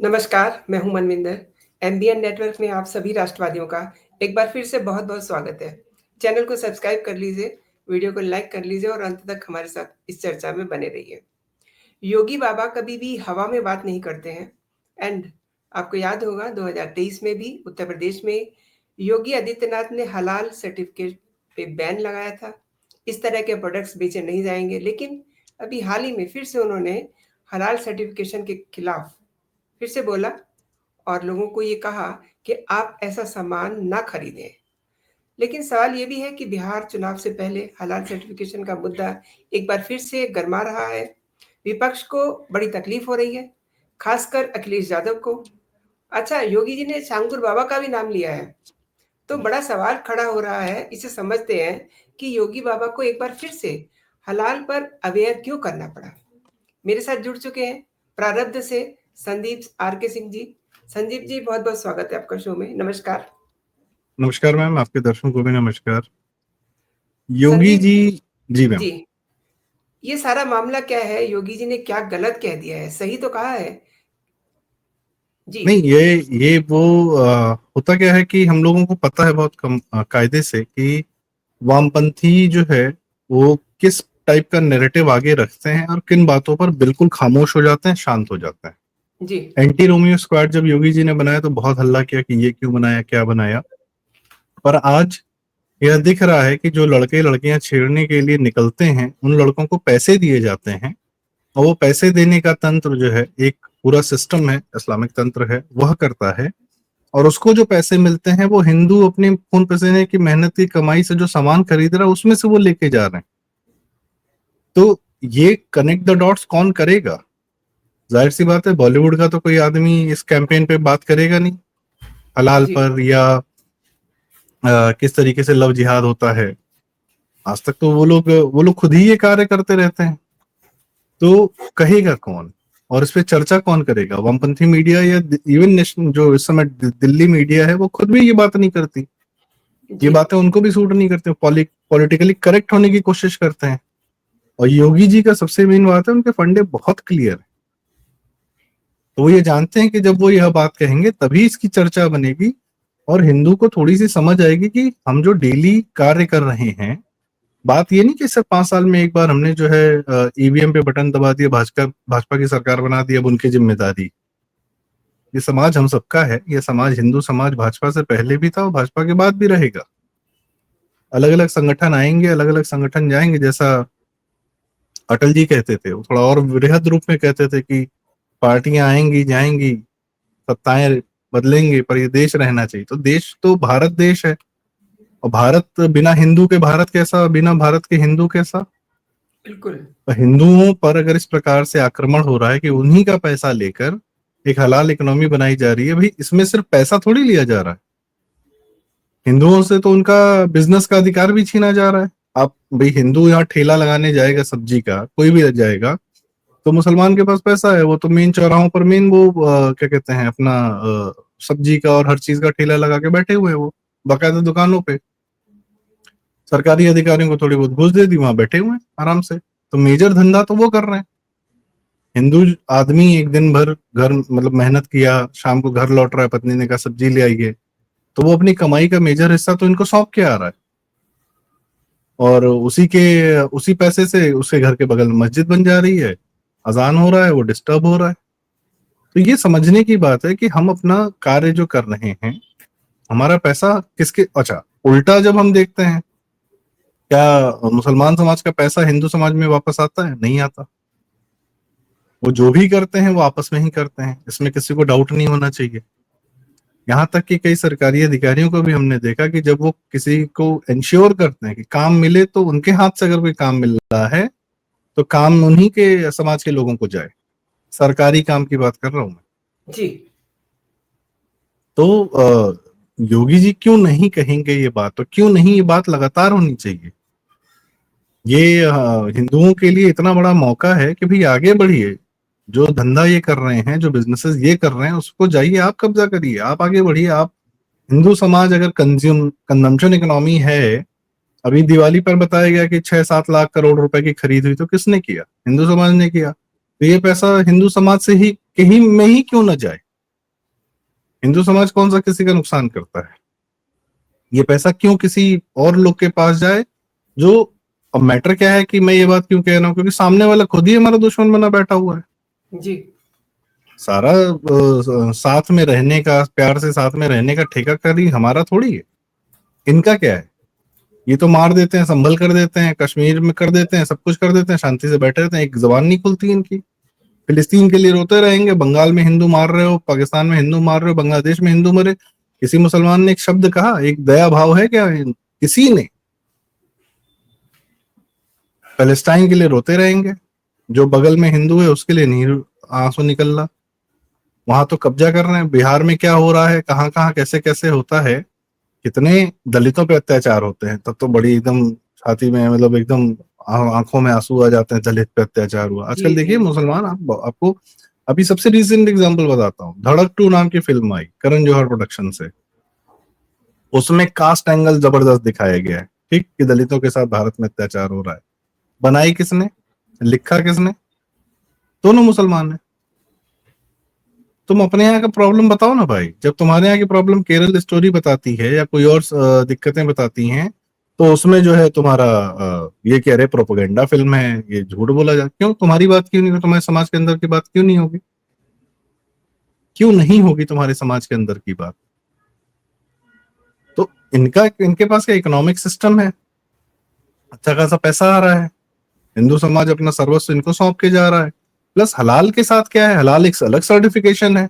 नमस्कार, मैं हूँ मनविंदर। एमबीएन नेटवर्क में आप सभी राष्ट्रवादियों का एक बार फिर से बहुत-बहुत स्वागत है। चैनल को सब्सक्राइब कर लीजिए, वीडियो को लाइक कर लीजिए और अंत तक हमारे साथ इस चर्चा में बने रहिए। योगी बाबा कभी भी हवा में बात नहीं करते हैं एंड आपको याद होगा 2023 में भी उत्तर प्रदेश में योगी आदित्यनाथ ने हलाल सर्टिफिकेट पे बैन लगाया था। इस तरह के प्रोडक्ट्स बेचे नहीं जाएंगे, लेकिन अभी हाल ही में फिर से उन्होंने हलाल सर्टिफिकेशन के खिलाफ फिर से बोला और लोगों को ये कहा कि आप ऐसा सामान ना खरीदें। लेकिन सवाल ये भी है कि बिहार चुनाव से पहले हलाल सर्टिफिकेशन का मुद्दा एक बार फिर से गरमा रहा है। विपक्ष को बड़ी तकलीफ हो रही है, खासकर अखिलेश यादव को। अच्छा, योगी जी ने शांगुर बाबा का भी नाम लिया है, तो बड़ा सवाल खड़ा हो रहा है। इसे समझते हैं कि योगी बाबा को एक बार फिर से हलाल पर अवेयर क्यों करना पड़ा। मेरे साथ जुड़ चुके हैं प्रारब्ध से संदीप आर के सिंह जी। संदीप जी, बहुत बहुत स्वागत है आपका शो में। नमस्कार। नमस्कार मैम, आपके दर्शकों को भी नमस्कार। योगी संदीप जी मैम। जी, ये सारा मामला क्या है? योगी जी ने क्या गलत कह दिया है? सही तो कहा है जी। नहीं, ये वो होता क्या है कि हम लोगों को पता है बहुत कम कायदे से कि वामपंथी जो है वो किस टाइप का नैरेटिव आगे रखते हैं और किन बातों पर बिल्कुल खामोश हो जाते हैं, शांत हो जाते हैं। जी एंटी रोमियो स्क्वाड जब योगी जी ने बनाया तो बहुत हल्ला किया कि ये क्यों बनाया, क्या बनाया। पर आज यह दिख रहा है कि जो लड़के लड़कियां छेड़ने के लिए निकलते हैं उन लड़कों को पैसे दिए जाते हैं, और वो पैसे देने का तंत्र जो है एक पूरा सिस्टम है, इस्लामिक तंत्र है, वह करता है। और उसको जो पैसे मिलते हैं वो हिंदू अपने खून पसीने की मेहनत की कमाई से जो सामान खरीद रहा है उसमें से वो लेके जा रहे हैं। तो ये कनेक्ट द डॉट्स कौन करेगा? जाहिर सी बात है, बॉलीवुड का तो कोई आदमी इस कैंपेन पे बात करेगा नहीं हलाल जी पर, या किस तरीके से लव जिहाद होता है। आज तक तो वो लोग खुद ही ये कार्य करते रहते हैं। तो कहेगा कौन और इस पे चर्चा कौन करेगा? वामपंथी मीडिया या इवन नेशनल जो इस समय दिल्ली मीडिया है वो खुद भी ये बात नहीं करती। ये जी बातें उनको भी सूट नहीं करती, पॉलिटिकली करेक्ट होने की कोशिश करते हैं। और योगी जी का सबसे मेन बात है, उनके फंडे बहुत क्लियर है। तो वो ये जानते हैं कि जब वो यह बात कहेंगे तभी इसकी चर्चा बनेगी और हिंदू को थोड़ी सी समझ आएगी कि हम जो डेली कार्य कर रहे हैं, बात ये नहीं कि सिर्फ 5 साल में एक बार हमने जो है ईवीएम पे बटन दबा दिया, भाजपा की सरकार बना दी, अब उनकी जिम्मेदारी। ये समाज हम सबका है, ये समाज हिंदू समाज भाजपा से पहले भी था और भाजपा के बाद भी रहेगा। अलग अलग संगठन आएंगे, अलग अलग संगठन जाएंगे। जैसा अटल जी कहते थे, वो थोड़ा और वृहद रूप में कहते थे कि पार्टियां आएंगी जाएंगी, सत्ताएं बदलेंगे, पर ये देश रहना चाहिए। तो देश तो भारत देश है, और भारत बिना हिंदू के भारत कैसा, बिना भारत के हिंदू कैसा? बिल्कुल। हिंदुओं पर अगर इस प्रकार से आक्रमण हो रहा है कि उन्हीं का पैसा लेकर एक हलाल इकोनॉमी बनाई जा रही है, भाई इसमें सिर्फ पैसा थोड़ी लिया जा रहा है, हिंदुओं से तो उनका बिजनेस का अधिकार भी छीना जा रहा है। आप भाई हिंदू यहाँ ठेला लगाने जाएगा, सब्जी का कोई भी जाएगा, तो मुसलमान के पास पैसा है, वो तो मेन चौराहों पर मेन वो क्या कहते हैं अपना सब्जी का और हर चीज का ठेला लगा के बैठे हुए हैं, वो बाकायदा दुकानों पे। सरकारी अधिकारियों को थोड़ी बहुत घूस दे दी, वहां बैठे हुए हैं आराम से। तो मेजर धंधा तो वो कर रहे हैं। हिंदू आदमी एक दिन भर घर मतलब मेहनत किया, शाम को घर लौट रहा है, पत्नी ने कहा सब्जी ले आइए, तो वो अपनी कमाई का मेजर हिस्सा तो इनको सौंप के आ रहा है। और उसी पैसे से उसके घर के बगल में मस्जिद बन जा रही है, अजान हो रहा है, वो डिस्टर्ब हो रहा है। तो ये समझने की बात है कि हम अपना कार्य जो कर रहे हैं, हमारा पैसा किसके। अच्छा, उल्टा जब हम देखते हैं, क्या मुसलमान समाज का पैसा हिंदू समाज में वापस आता है? नहीं आता। वो जो भी करते हैं वो आपस में ही करते हैं, इसमें किसी को डाउट नहीं होना चाहिए। यहाँ तक कि कई सरकारी अधिकारियों को भी हमने देखा कि जब वो किसी को इंश्योर करते हैं कि काम मिले, तो उनके हाथ से अगर कोई काम मिल रहा है तो काम उन्हीं के समाज के लोगों को जाए। सरकारी काम की बात कर रहा हूं मैं। जी तो योगी जी क्यों नहीं कहेंगे ये बात, तो क्यों नहीं ये बात लगातार होनी चाहिए? ये हिंदुओं के लिए इतना बड़ा मौका है कि भाई आगे बढ़िए। जो धंधा ये कर रहे हैं, जो बिजनेसेस ये कर रहे हैं, उसको जाइए आप कब्जा करिए, आप आगे बढ़िए। आप हिंदू समाज अगर कंजम्पशन इकोनॉमी है, अभी दिवाली पर बताया गया कि 6-7 लाख करोड़ रुपए की खरीद हुई, तो किसने किया? हिंदू समाज ने किया। तो ये पैसा हिंदू समाज से ही में ही क्यों ना जाए? हिंदू समाज कौन सा किसी का नुकसान करता है? ये पैसा क्यों किसी और लोग के पास जाए? जो अब मैटर क्या है कि मैं ये बात क्यों कह रहा हूँ, क्योंकि सामने वाला खुद ही हमारा दुश्मन बना बैठा हुआ है। जी। सारा साथ में रहने का, प्यार से साथ में रहने का ठेका करी हमारा थोड़ी है। इनका क्या है? ये तो मार देते हैं, संभल कर देते हैं, कश्मीर में कर देते हैं, सब कुछ कर देते हैं, शांति से बैठे रहते हैं, एक जबान नहीं खुलती इनकी। फिलिस्तीन के लिए रोते रहेंगे, बंगाल में हिंदू मार रहे हो, पाकिस्तान में हिंदू मार रहे हो, बांग्लादेश में हिंदू मरे। किसी मुसलमान ने एक शब्द कहा, एक दया भाव है क्या किसी ने? पैलेस्टाइन के लिए रोते रहेंगे, जो बगल में हिंदू है उसके लिए नहीं आंसू निकल रहा। वहां तो कब्जा कर रहे हैं। बिहार में क्या हो रहा है, कहाँ कहाँ कैसे कैसे होता है, कितने दलितों पे अत्याचार होते हैं, तब तो बड़ी एकदम छाती में, मतलब एकदम आंखों में आंसू आ जाते हैं, दलित पे अत्याचार हुआ। आजकल जी, देखिए जी। मुसलमान, आपको अभी सबसे रिसेंट एग्जांपल बताता हूँ, धड़क 2 नाम की फिल्म आई करण जौहर प्रोडक्शन से। उसमें कास्ट एंगल जबरदस्त दिखाया गया है, ठीक, कि दलितों के साथ भारत में अत्याचार हो रहा है। बनाई किसने, लिखा किसने? दोनों मुसलमान है। तुम अपने यहाँ का प्रॉब्लम बताओ ना भाई। जब तुम्हारे यहाँ की प्रॉब्लम केरल स्टोरी बताती है या कोई और दिक्कतें बताती हैं, तो उसमें जो है तुम्हारा ये कह रहे प्रोपेगेंडा फिल्म है, ये झूठ बोला जा, क्यों तुम्हारी बात क्यों नहीं, तुम्हारे समाज के अंदर की बात क्यों नहीं होगी? क्यों नहीं होगी तुम्हारे समाज के अंदर की बात? तो इनके पास क्या इकोनॉमिक सिस्टम है, अच्छा खासा पैसा आ रहा है, हिंदू समाज अपना सर्वस्व इनको सौंप के जा रहा है। प्लस हलाल के साथ क्या है, हलाल एक अलग सर्टिफिकेशन है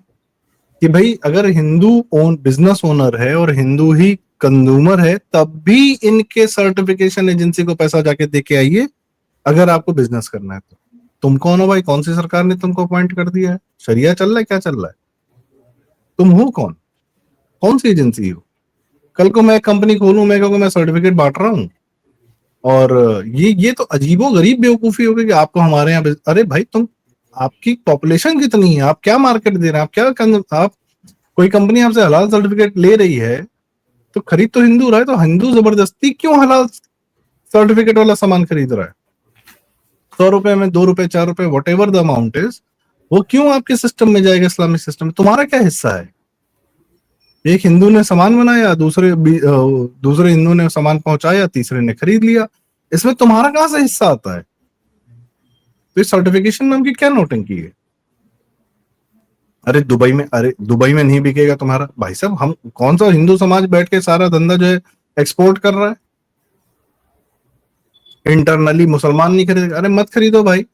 कि भाई अगर हिंदू बिजनेस ओनर है और हिंदू ही कंज्यूमर है, तब भी इनके सर्टिफिकेशन एजेंसी को पैसा जाके दे के आइए अगर आपको बिजनेस करना है तो। तुम कौन हो भाई? कौन सी सरकार ने तुमको अपॉइंट कर दिया है? शरिया चल रहा है, क्या चल रहा है? तुम हो कौन? कौन सी एजेंसी हो? कल को मैं कंपनी खोलूं, मैं कहूँ मैं सर्टिफिकेट बांट रहा हूँ, और ये तो अजीबो गरीब बेवकूफी होगी कि आपको हमारे यहाँ अरे भाई तुम, आपकी पॉपुलेशन कितनी है, आप क्या मार्केट दे रहे हैं, आप कोई कंपनी आपसे हलाल सर्टिफिकेट ले रही है तो खरीद तो हिंदू रहा है, तो हिंदू जबरदस्ती क्यों हलाल सर्टिफिकेट वाला सामान खरीद रहा है? 100 रुपए में, 2 रुपए, 4 रुपए, what ever the amount is, वो क्यों आपके सिस्टम में जाएगा, इस्लामिक सिस्टम में? तुम्हारा क्या हिस्सा है? एक हिंदू ने सामान बनाया, दूसरे हिंदू ने सामान पहुंचाया, तीसरे ने खरीद लिया, इसमें तुम्हारा कहां से हिस्सा आता है? तो इस सर्टिफिकेशन नाम की क्या नौटंकी है? अरे दुबई में नहीं बिकेगा तुम्हारा। भाई साहब, हम कौन सा हिंदू समाज बैठ के सारा धंधा जो है एक्सपोर्ट कर रहा है? इंटरनली मुसलमान नहीं खरीदेगा, अरे मत खरीदो भाई,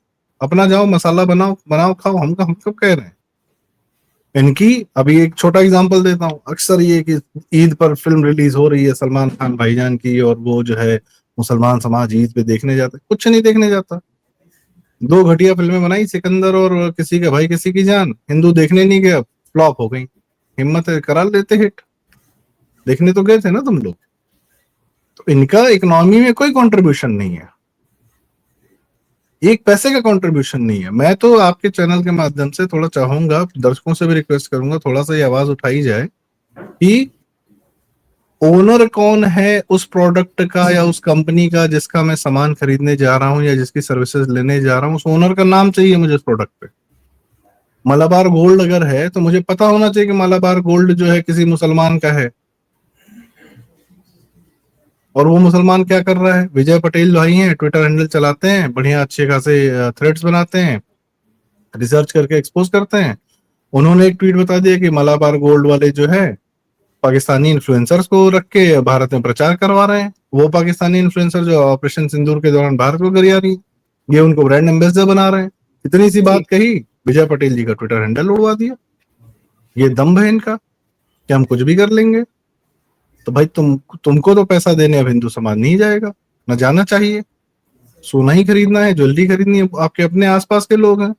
अपना जाओ मसाला बनाओ, बनाओ खाओ। हम कब कह रहे हैं? इनकी अभी एक छोटा एग्जांपल देता हूँ। अक्सर ये कि ईद पर फिल्म रिलीज हो रही है सलमान खान भाईजान की, और वो जो है मुसलमान समाज ईद पे देखने जाता है, कुछ नहीं देखने जाता। 2 घटिया फिल्में बनाई, सिकंदर और किसी का भाई किसी की जान, हिंदू देखने नहीं गया, फ्लॉप हो गई। हिम्मत है करा लेते हिट, देखने तो गए थे ना तुम लोग। तो इनका इकोनॉमी में कोई कंट्रीब्यूशन नहीं है, एक पैसे का कंट्रीब्यूशन नहीं है। मैं तो आपके चैनल के माध्यम से थोड़ा चाहूंगा, दर्शकों से भी रिक्वेस्ट करूंगा, थोड़ा सा ये आवाज उठाई जाए कि ओनर कौन है उस प्रोडक्ट का या उस कंपनी का जिसका मैं सामान खरीदने जा रहा हूं या जिसकी सर्विसेज लेने जा रहा हूं। उस ओनर का नाम चाहिए मुझे उस प्रोडक्ट पे। मलाबार गोल्ड अगर है तो मुझे पता होना चाहिए कि मलाबार गोल्ड जो है किसी मुसलमान का है, और वो मुसलमान क्या कर रहा है। विजय पटेल भाई हैं, ट्विटर हैंडल चलाते हैं, बढ़िया अच्छे खासे थ्रेड्स बनाते हैं, रिसर्च करके एक्सपोज करते हैं। उन्होंने एक ट्वीट बता दिया कि मलाबार गोल्ड वाले जो है पाकिस्तानी इन्फ्लुएंसर्स को रख के भारत में प्रचार करवा रहे हैं। वो पाकिस्तानी इन्फ्लुएंसर जो ऑपरेशन सिंदूर के दौरान भारत को गरिया रही, ये उनको ब्रांड एम्बेसडर बना रहे हैं। इतनी सी जी। बात कही, विजय पटेल जी का ट्विटर हैंडल उड़वा दिया। ये दम है इनका कि हम कुछ भी कर लेंगे। तो भाई तुमको तो पैसा देने अब हिंदू समाज नहीं जाएगा, न जाना चाहिए। सोना ही खरीदना है, ज्वेलरी खरीदनी है, आपके अपने आसपास के लोग हैं,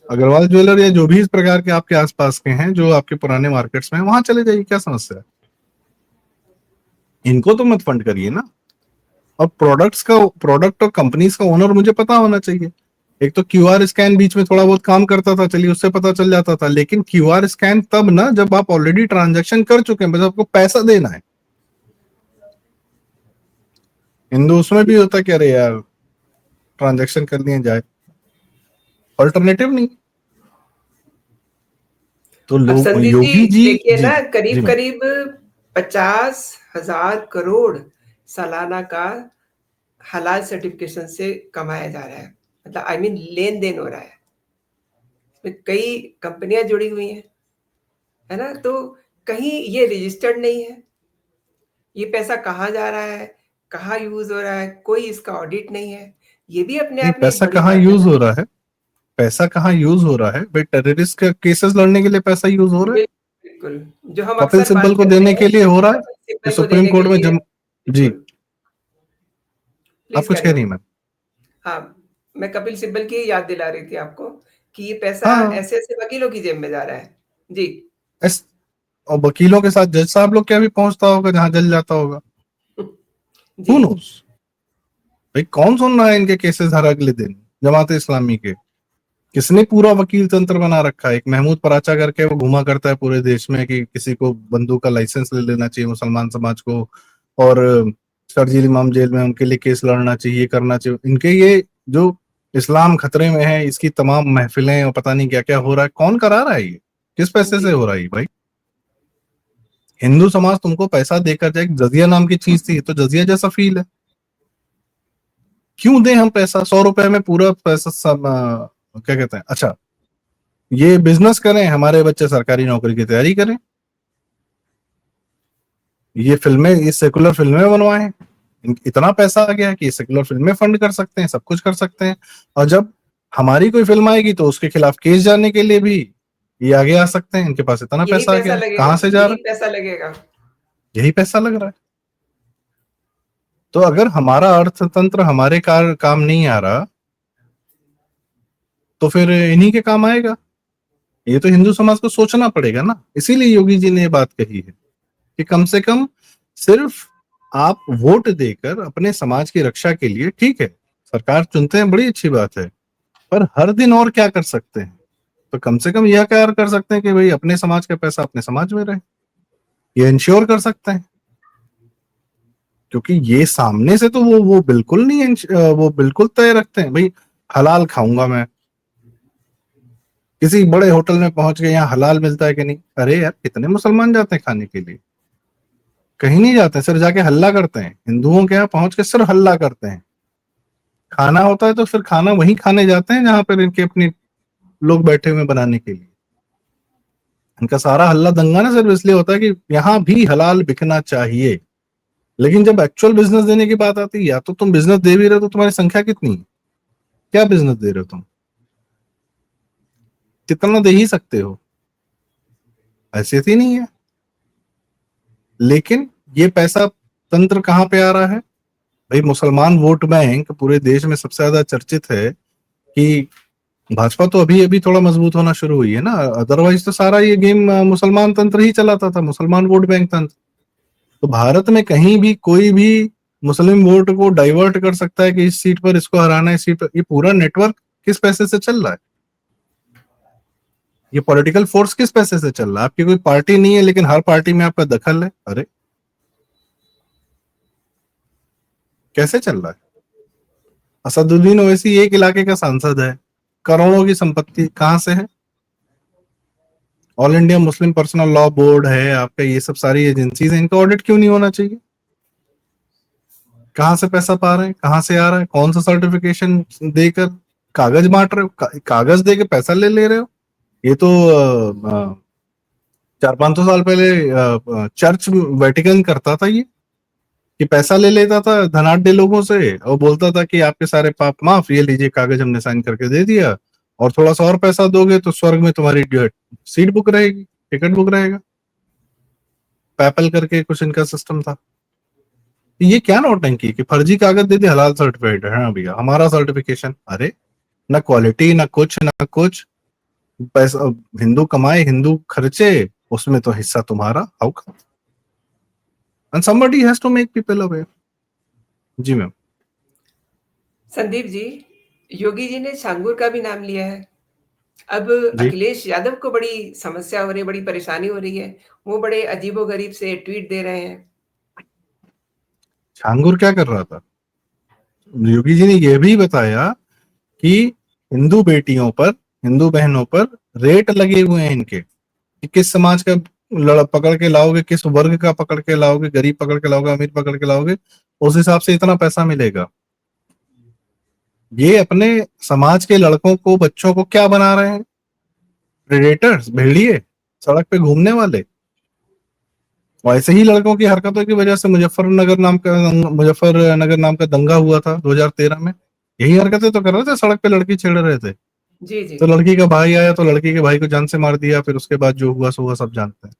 अग्रवाल ज्वेलर या जो भी इस प्रकार के आपके आसपास के हैं जो आपके पुराने मार्केट्स में, वहां चले जाइए, क्या समस्या है? इनको तो मत फंड करिए ना। और प्रोडक्ट और कंपनीज का ओनर मुझे पता होना चाहिए। एक तो क्यूआर स्कैन बीच में थोड़ा बहुत काम करता था, चलिए उससे पता चल जाता था, लेकिन क्यूआर स्कैन तब ना जब आप ऑलरेडी ट्रांजैक्शन कर चुके हैं, बस आपको पैसा देना है। हिंदू उसमें भी होता कि अरे यार ट्रांजैक्शन कर दिए जाए, ऑल्टरनेटिव नहीं। तो अब लोग संदीप जी योगी जी देखिए जी ना, जी करीब मैम। करीब 50,000 करोड़ सालाना का हलाल सर्टिफिकेशन से कमाया जा रहा है, मतलब आई मीन लेन देन हो रहा है, इसमें कई कंपनियां जुड़ी हुई हैं, है ना? तो कहीं ये रजिस्टर्ड नहीं है, ये पैसा कहाँ जा रहा है, कहाँ यूज हो रहा है, कोई इसका ऑडिट नहीं है। ये भी अपने नहीं, आप में एक पैसा बड़ी कहाँ बात है यूज ना। हो रहा है? पैसा कहाँ यूज हो रहा है भाई? टेररिस्ट के केसेस लड़ने के लिए पैसा यूज हो रहा है। बिल्कुल, जो हम कपिल अक्सर सिब्बल बात को करते देने हैं, के लिए हो रहा है कपिल कि सिब्बल को सुप्रीम देने के कोर्ट में लिए। जम। जी, बिल्कुल, आप प्लीज कुछ कैरी कह रही ऑन। हैं मैम? हाँ, मैं कपिल सिब्बल की ही याद दिला रही थी आपको कि ये पैसा हाँ, ऐसे-ऐसे वकीलों की जेब में जा रहा है। जी, ऐस और वकीलों के साथ जज साहब लोग क्या भी पहुंचता होगा जहां जल जाता होगा। जी, हु नोस भाई, कौन सुन रहा है इनके केसेस हर अगले दिन? जमात इस्लामी के किसने पूरा वकील तंत्र बना रखा है? एक महमूद पराचा करके वो घुमा करता है पूरे देश में कि किसी को बंदूक का लाइसेंस ले लेना चाहिए मुसलमान समाज को, और शर्जील इमाम जेल में उनके लिए केस लड़ना चाहिए, करना चाहिए। इनके ये जो इस्लाम खतरे में है इसकी तमाम महफिलें और पता नहीं क्या क्या हो रहा है, कौन करा रहा है ये? किस पैसे जी, से हो रहा है ये भाई? हिंदू समाज तुमको पैसा देकर जाए, जजिया नाम की चीज थी, तो जजिया जैसा फील है। क्यों दें हम पैसा? 100 रुपए में पूरा पैसा सब क्या कहते हैं, अच्छा ये बिजनेस करें, हमारे बच्चे सरकारी नौकरी की तैयारी करें, ये फिल्में, ये सेकुलर फिल्में बनवाएं। इतना पैसा आ गया है कि ये सेकुलर फिल्में फंड कर सकते हैं, सब कुछ कर सकते हैं। और जब हमारी कोई फिल्म आएगी तो उसके खिलाफ केस जाने के लिए भी ये आगे आ सकते हैं। इनके पास इतना यही पैसा आ गया पैसा है, लगेगा, कहाँ से जा यही रहा है? पैसा लगेगा। यही पैसा लग रहा है। तो अगर हमारा अर्थतंत्र हमारे काम नहीं आ रहा तो फिर इन्हीं के काम आएगा। ये तो हिंदू समाज को सोचना पड़ेगा ना। इसीलिए योगी जी ने ये बात कही है कि कम से कम सिर्फ आप वोट देकर अपने समाज की रक्षा के लिए, ठीक है सरकार चुनते हैं, बड़ी अच्छी बात है, पर हर दिन और क्या कर सकते हैं? तो कम से कम यह क्या कर सकते हैं कि भाई अपने समाज का पैसा अपने समाज में रहे, ये इंश्योर कर सकते हैं। क्योंकि ये सामने से तो वो बिल्कुल नहीं वो बिल्कुल तय रखते हैं भाई हलाल खाऊंगा मैं। किसी बड़े होटल में पहुंच गए, यहाँ हलाल मिलता है कि नहीं? अरे यार, कितने मुसलमान जाते हैं खाने के लिए? कहीं नहीं जाते, सिर्फ जाके हल्ला करते हैं। हिंदुओं के यहाँ पहुंच के सिर्फ हल्ला करते हैं। खाना होता है तो फिर खाना वहीं खाने जाते हैं जहां पर इनके अपने लोग बैठे हुए बनाने के लिए। इनका सारा हल्ला दंगा ना सिर्फ इसलिए होता है कि यहाँ भी हलाल बिकना चाहिए। लेकिन जब एक्चुअल बिजनेस देने की बात आती है, या तो तुम बिजनेस दे भी रहे हो तो तुम्हारी संख्या कितनी है? क्या बिजनेस दे रहे हो तुम? कितना दे ही सकते हो? हैसियत ही नहीं है। लेकिन ये पैसा तंत्र कहाँ पे आ रहा है भाई? मुसलमान वोट बैंक पूरे देश में सबसे ज्यादा चर्चित है कि भाजपा तो अभी अभी थोड़ा मजबूत होना शुरू हुई है ना, अदरवाइज तो सारा ये गेम मुसलमान तंत्र ही चलाता था, मुसलमान वोट बैंक तंत्र। तो भारत में कहीं भी कोई भी मुस्लिम वोट को डाइवर्ट कर सकता है कि इस सीट पर इसको हराना है, इस सीट पर। ये पूरा नेटवर्क किस पैसे से चल रहा है? ये पॉलिटिकल फोर्स किस पैसे से चल रहा है? आपकी कोई पार्टी नहीं है लेकिन हर पार्टी में आपका दखल है। अरे कैसे चल रहा है? असदुद्दीन ओवैसी एक इलाके का सांसद है, करोड़ों की संपत्ति कहां से है? All India Muslim personal law board है आपका, ये सब सारी एजेंसीज है, इनका ऑडिट क्यों नहीं होना चाहिए? कहां से पैसा पा रहे हैं, कहां से आ रहा है, कौन सा सर्टिफिकेशन देकर कागज बांट रहे हो? कागज दे के पैसा ले रहे हो? ये तो 400-500 साल पहले चर्च वेटिकन करता था ये, कि पैसा ले लेता था धनाढ्य लोगों से और बोलता था कि आपके सारे पाप माफ, ये लीजिए कागज हमने साइन करके दे दिया, और थोड़ा सा और पैसा दोगे तो स्वर्ग में तुम्हारी जो है सीट बुक रहेगी, टिकट बुक रहेगा। पैपल करके कुछ इनका सिस्टम था। ये क्या नौटंकी कि फर्जी कागज दे दे, हलाल सर्टिफिकेट है हाँ भैया हमारा सर्टिफिकेशन। अरे ना क्वालिटी ना कुछ ना कुछ। पैसा हिंदू कमाए, हिंदू खर्चे, उसमें तो हिस्सा तुम्हारा। How come? And somebody has to make people aware। जी मैम। संदीप जी, योगी जी ने छांगुर का भी नाम लिया है। अब जी, अखिलेश यादव को बड़ी समस्या हो रही है, बड़ी परेशानी हो रही है। वो बड़े अजीबो-गरीब से ट्वीट दे रहे हैं। छांगुर क्या कर रहा था? योगी जी ने यह भी बताया कि हिंदू बेटियों पर, हिंदू बहनों पर रेट लगे हुए हैं इनके। कि किस समाज का लड़ पकड़ के लाओगे, किस वर्ग का पकड़ के लाओगे, गरीब पकड़ के लाओगे, अमीर पकड़ के लाओगे, उस हिसाब से इतना पैसा मिलेगा। ये अपने समाज के लड़कों को, बच्चों को क्या बना रहे हैं? प्रेडेटर्स, भेड़िए, सड़क पे घूमने वाले। वैसे ही लड़कों की हरकतों की वजह से मुजफ्फरनगर नाम का दंगा हुआ था 2013 में। यही हरकतें तो कर रहे थे, सड़क पे लड़की छेड़ रहे थे। जी जी। तो लड़की का भाई आया तो लड़की के भाई को जान से मार दिया, फिर उसके बाद जो हुआ सो हुआ, सब जानते हैं।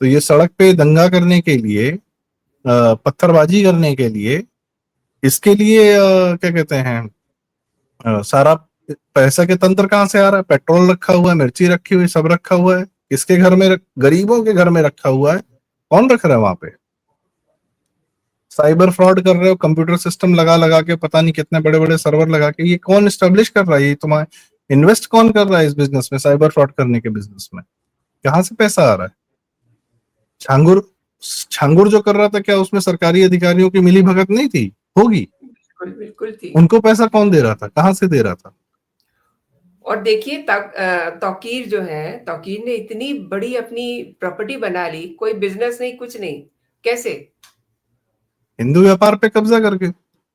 तो ये सड़क पे दंगा करने के लिए, पत्थरबाजी करने के लिए, इसके लिए क्या कहते हैं, सारा पैसा के तंत्र कहाँ से आ रहा है? पेट्रोल रखा हुआ है, मिर्ची रखी हुई, सब रखा हुआ है। किसके घर में? गरीबों के घर में रखा हुआ है। कौन रख रहा है वहां पे? साइबर फ्रॉड कर रहे हो, कंप्यूटर सिस्टम लगा लगा के, पता नहीं कितने बड़े बड़े सर्वर लगा के। ये कौन स्टेब्लिश कर रहा है? ये तुम्हारे इन्वेस्ट कौन कर रहा है इस बिजनेस में, साइबर फ्रॉड करने के बिजनेस में? कहाँ से पैसा आ रहा है? छांगुर छांगुर जो कर रहा था, क्या उसमें सरकारी अधिकारियों की मिली भगत नहीं थी? होगी। बिल्कुल बिल्कुल थी। उनको पैसा कौन दे रहा था? कहाँ से दे रहा था? और देखिए तौकीर जो है, तौकीर ने इतनी बड़ी अपनी प्रॉपर्टी बना ली, कोई बिजनेस नहीं, कुछ नहीं। कैसे? हिंदू व्यापार पे कब्जा करके,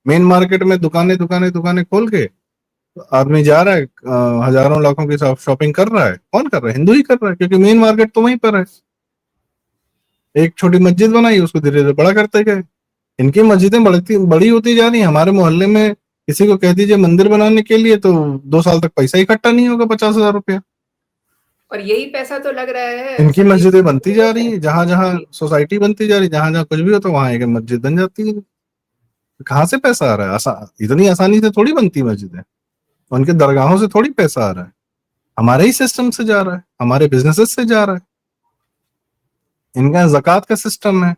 मेन मार्केट में दुकानें दुकानें दुकानें खोल के आदमी जा रहा है, हजारों लाखों की शॉपिंग कर रहा है। कौन कर रहा है? हिंदू ही कर रहा है, क्योंकि मेन मार्केट तो वहीं पर है। एक छोटी मस्जिद बनाई, उसको धीरे धीरे बड़ा करते गए। इनकी मस्जिदें बड़ी होती जा रही है। हमारे मोहल्ले में किसी को कह दीजिए मंदिर बनाने के लिए, तो 2 साल तक पैसा इकट्ठा नहीं होगा, 50,000 रुपया। और यही पैसा तो लग रहा है इनकी सभी मस्जिदें बनती जा रही में। है, जहां जहां जी। सोसाइटी बनती जा रही है, जहां जहां कुछ भी हो तो वहां एक मस्जिद बन जाती है। कहाँ से पैसा आ रहा है? इतनी आसानी से थोड़ी बनती मस्जिदें। उनके दरगाहों से थोड़ी पैसा आ रहा है। हमारे ही सिस्टम से जा रहा है, हमारे बिजनेसेस से जा रहा है। इनका जक़ात का सिस्टम है,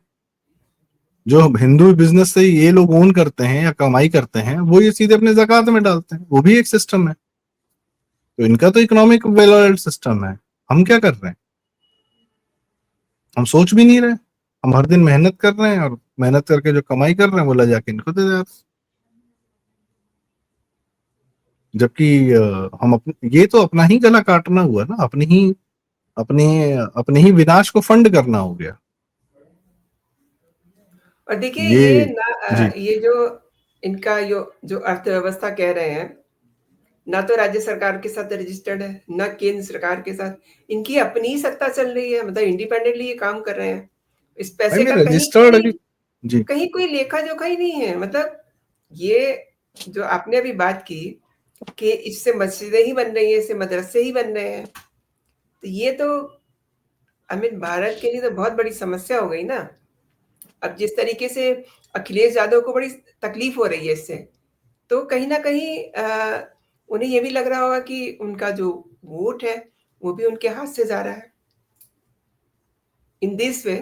जो हिंदू बिजनेस से ये लोग ओन करते हैं या कमाई करते हैं, वो ये सीधे अपने जक़ात में डालते हैं। वो भी एक सिस्टम है। तो इनका तो इकोनॉमिक वेल सिस्टम है। हम क्या कर रहे हैं? हम सोच भी नहीं रहे। हम हर दिन मेहनत कर रहे हैं, और मेहनत करके जो कमाई कर रहे हैं वो ले जाके इनको दे देते हैं। जबकि ये तो अपना ही गला काटना हुआ ना, अपने अपने ही विनाश को फंड करना हो गया। और देखिए ये जी। ये जो इनका जो अर्थव्यवस्था कह रहे हैं, ना तो राज्य सरकार के साथ रजिस्टर्ड है, ना केंद्र सरकार के साथ। इनकी अपनी ही सत्ता चल रही है, मतलब इंडिपेंडेंटली ये काम कर रहे हैं। इस भाई पैसे मैं का कहीं रजिस्टर्ड कोई अभी। जी। कहीं कोई लेखा-जोखा ही नहीं है। मतलब ये जो आपने अभी बात की कि इससे मस्जिदें ही बन रही हैं, इससे मदरसे ही बन रहे हैं। तो ये तो आई मीन भारत के लिए तो बहुत बड़ी समस्या हो गई ना। अब जिस तरीके से अखिलेश यादव को बड़ी तकलीफ हो रही है इससे, तो कहीं न कहीं उन्हें ये भी लग रहा होगा कि उनका जो वोट है, वो भी उनके हाथ से जा रहा है। In this way.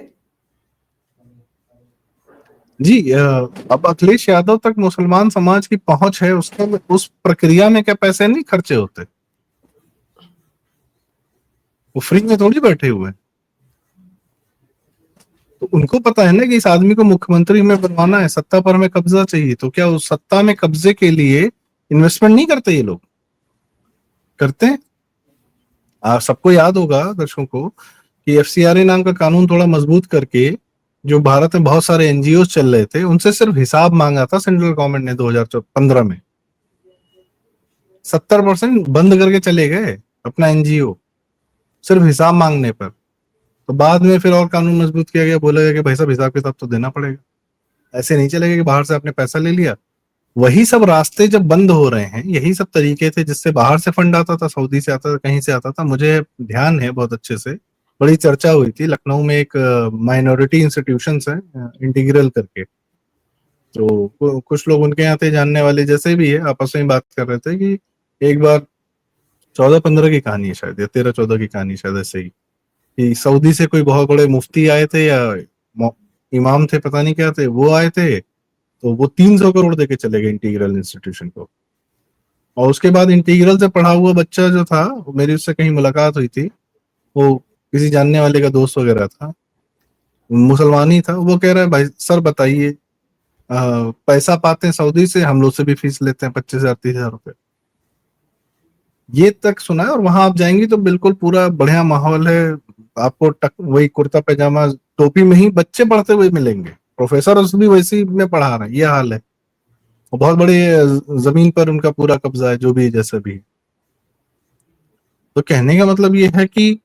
जी, अब अखिलेश यादव तक मुसलमान समाज की पहुंच है, उसके उस प्रक्रिया में क्या पैसे नहीं खर्चे होते? वो फ्री में थोड़ी बैठे हुए हैं। तो उनको पता है ना कि इस आदमी को मुख्यमंत्री में बनवाना है, सत्ता पर हमें कब्जा चाहिए। तो क्या उस सत्ता में कब्जे के लिए इन्वेस्टमेंट नहीं करते ये लोग? करते हैं। आप सबको याद होगा, दर्शकों को, कि एफसीआरए नाम का कानून थोड़ा मजबूत करके, जो भारत में बहुत सारे एनजीओ चल रहे थे, उनसे सिर्फ हिसाब मांगा था सेंट्रल गवर्नमेंट ने 2015 में। 70% बंद करके चले गए अपना एनजीओ, सिर्फ हिसाब मांगने पर। तो बाद में फिर और कानून मजबूत किया गया, बोला गया कि भाई साहब हिसाब किताब तो देना पड़ेगा। ऐसे नहीं चलेगा कि बाहर से आपने पैसा ले लिया। वही सब रास्ते जब बंद हो रहे हैं, यही सब तरीके थे जिससे बाहर से फंड आता था, सऊदी से आता था, कहीं से आता था। मुझे ध्यान है बहुत अच्छे से, बड़ी चर्चा हुई थी लखनऊ में, एक माइनॉरिटी इंस्टीट्यूशन है, इंटीग्रल करके। तो कुछ लोग उनके यहाँ थे जानने वाले, जैसे भी है, आपस में बात कर रहे थे कि एक बार 14-15 की कहानी है शायद, या 13-14 की कहानी शायद, ऐसे ही, कि सऊदी से कोई बहुत बड़े मुफ्ती आए थे या इमाम थे, पता नहीं क्या थे, वो आए थे। तो वो 300 करोड़ देके चले गए इंटीग्रल इंस्टीट्यूशन को। और उसके बाद इंटीग्रल से पढ़ा हुआ बच्चा जो था, मेरी उससे कहीं मुलाकात हुई थी, वो किसी जानने वाले का दोस्त वगैरह था, मुसलमान ही था। वो कह रहा है भाई सर बताइए, पैसा पाते हैं सऊदी से, हम लोग से भी फीस लेते हैं 25,000 30,000 रुपए। ये तक सुना है। और वहां आप जाएंगी तो बिल्कुल पूरा बढ़िया माहौल है, आपको वही कुर्ता पैजामा टोपी में ही बच्चे पढ़ते हुए मिलेंगे, प्रोफेसर उस भी वैसी में पढ़ा रहे हैं, ये हाल है। और बहुत बड़े जमीन पर उनका पूरा कब्जा है, जो भी जैसे भी। तो कहने का मतलब ये है कि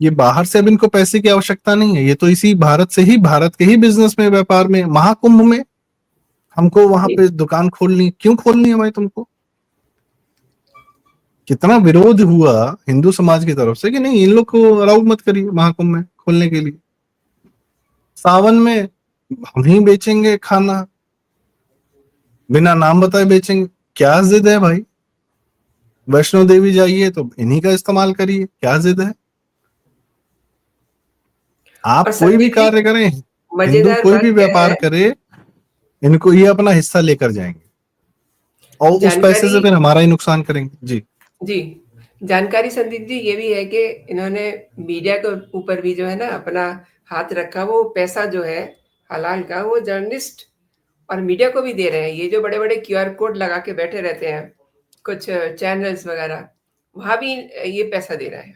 ये बाहर से अब इनको पैसे की आवश्यकता नहीं है, ये तो इसी भारत से ही, भारत के ही बिजनेस में, व्यापार में, महाकुंभ में हमको वहां पे दुकान खोलनी, क्यों खोलनी है भाई तुमको? कितना विरोध हुआ हिंदू समाज की तरफ से कि नहीं, इन लोग को अलाउ मत करिए महाकुंभ में खोलने के लिए। सावन में हम ही बेचेंगे खाना, बिना नाम बताए बेचेंगे, क्या जिद है भाई? वैष्णो देवी जाइए तो इन्हीं का इस्तेमाल करिए, क्या जिद है? आप और कोई भी संदीप जी, कार्य करें, हिंदू मजेदार कोई बात भी क्या व्यापार है, करे, इनको ये अपना हिस्सा लेकर जाएंगे और उस पैसे जानकारी, से फिर हमारा ही नुकसान करेंगे। जी जी, जानकारी संदीप जी ये भी है कि इन्होंने मीडिया के ऊपर भी जो है ना अपना हाथ रखा, वो पैसा जो है हलाल का वो जर्नलिस्ट और मीडिया को भी दे रहे हैं। ये जो बड़े-बड़े क्यूआर कोड लगा के बैठे रहते हैं, कुछ चैनल्स वगैरह, वहाँ भी ये पैसा दे रहा है।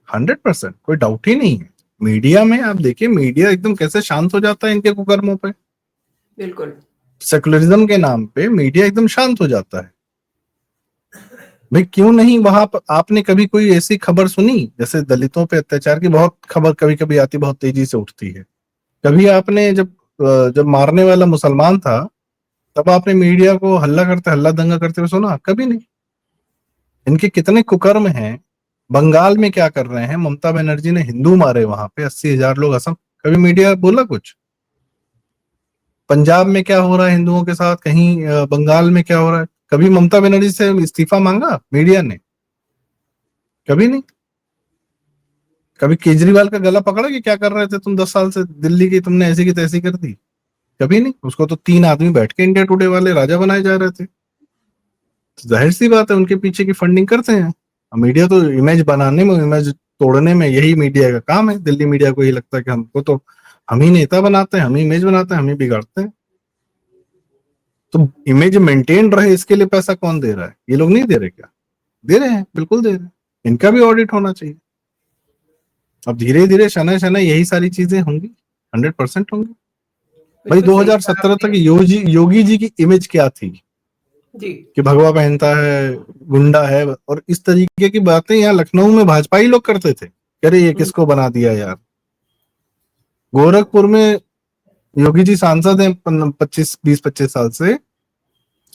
100%, कोई डाउट ही नहीं है। मीडिया में आप देखिए, मीडिया एकदम कैसे शांत हो जाता है इनके कुकर्मों पे। बिल्कुल। सेकुलरिज्म के नाम पे मीडिया एकदम शांत हो जाता है। भाई क्यों नहीं? वहां पर आपने कभी कोई ऐसी खबर सुनी, जैसे दलितों पे अत्याचार की बहुत खबर कभी कभी आती, बहुत तेजी से उठती है। कभी आपने जब मारने वाला मुसलमान था, तब आपने मीडिया को हल्ला दंगा करते हुए सुना? कभी नहीं। इनके कितने कुकर्म हैं। बंगाल में क्या कर रहे हैं, ममता बनर्जी ने हिंदू मारे वहां पे 80,000 लोग, असम, कभी मीडिया बोला कुछ? पंजाब में क्या हो रहा है हिंदुओं के साथ, कहीं बंगाल में क्या हो रहा है, कभी ममता बनर्जी से इस्तीफा मांगा मीडिया ने? कभी नहीं। कभी केजरीवाल का गला पकड़ा कि क्या कर रहे थे तुम 10 साल से दिल्ली की, तुमने ऐसी की तैसी कर दी? कभी नहीं। उसको तो 3 आदमी बैठ के इंडिया टुडे वाले राजा बनाए जा रहे थे। जाहिर सी बात है उनके पीछे की फंडिंग करते हैं। मीडिया तो इमेज बनाने में, इमेज तोड़ने में यही मीडिया का काम है। दिल्ली मीडिया को ये लगता है कि हमको तो, हम ही नेता बनाते हैं, हम ही इमेज बनाते हैं, हम ही बिगाड़ते हैं। तो इमेज मेंटेन रहे इसके लिए पैसा कौन दे रहा है? ये लोग नहीं दे रहे क्या? दे रहे हैं, बिल्कुल दे रहे हैं। इनका भी ऑडिट होना चाहिए। अब धीरे धीरे शनै शनै यही सारी चीजें होंगी, 100% होंगी। भाई बिल्कुल सही कहा 2017 तक आपने। योगी जी की इमेज क्या थी? जी, कि भगवा पहनता है, गुंडा है, और इस तरीके की बातें यहाँ लखनऊ में भाजपा ही लोग करते थे। अरे ये हुँ, किसको बना दिया यार। गोरखपुर में योगी जी सांसद हैं 20-25 साल से,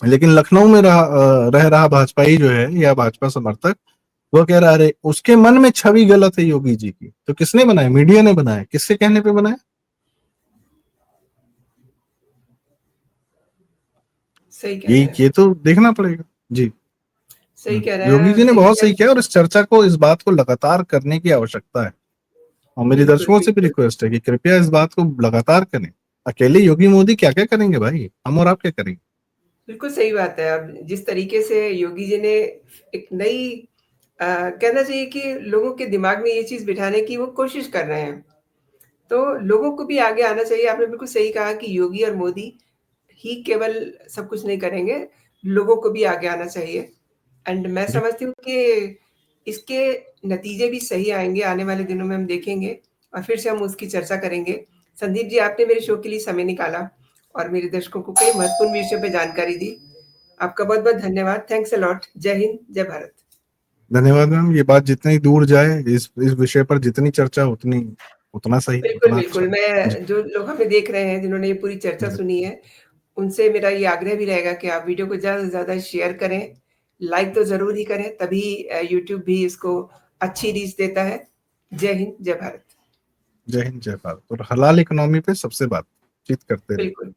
लेकिन लखनऊ में रह रहा भाजपाई जो है या भाजपा समर्थक, वो कह रहा है अरे उसके मन में छवि गलत है योगी जी की। तो किसने बनाया? मीडिया ने बनाया। किसके कहने पे बनाया? सही कह रहे हैं। ये तो देखना पड़ेगा। जी। सही कह रहे योगी हैं जी ने बहुत देखिए, सही किया, और इस चर्चा को, इस बात को लगातार करने की आवश्यकता है। और मेरी बिल्कुल, दर्शकों से भी बिल्कुल। रिक्वेस्ट है कि कृपया इस बात को लगातार करें। अकेले योगी मोदी क्या क्या करेंगे भाई, हम और आप क्या करेंगे? बिल्कुल सही बात है। अब जिस तरीके से योगी जी ने एक नई कहना चाहिए कि लोगों के दिमाग में ये चीज़ बिठाने की वो कोशिश कर रहे हैं। तो लोगों को भी आगे आना चाहिए। आपने बिल्कुल सही कहा कि योगी और मोदी ही केवल सब कुछ नहीं करेंगे, लोगों को भी आगे आना चाहिए। एंड मैं जी समझती हूँ कि इसके नतीजे भी सही आएँगे, आने वाले दिनों में हम देखेंगे और फिर से हम उसकी चर्चा करेंगे। संदीप जी, आपने मेरे शो के लिए समय निकाला और मेरे दर्शकों को कई महत्वपूर्ण विषयों पे जानकारी दी। आपका बहुत-बहुत धन्यवाद। Thanks a lot. जय हिंद, जय भारत। धन्यवाद मैम। ये बात जितनी दूर जाए, इस विषय पर जितनी चर्चा, उतनी उतना सही, बिल्कुल, उतना अच्छा। बिल्कुल। जी मैं जो लोग हमें देख रहे हैं, जिन्होंने ये पूरी चर्चा जी सुनी है, उनसे मेरा ये आग्रह भी रहेगा कि आप वीडियो को ज़्यादा से ज़्यादा शेयर करें, लाइक तो ज़रूर ही करें, तभी यूट्यूब भी इसको अच्छी रीच देता है। जय हिंद, जय भारत। जय हिंद जय भारत। और हलाल इकोनॉमी पे सबसे बातचीत करते रहिए। बिल्कुल।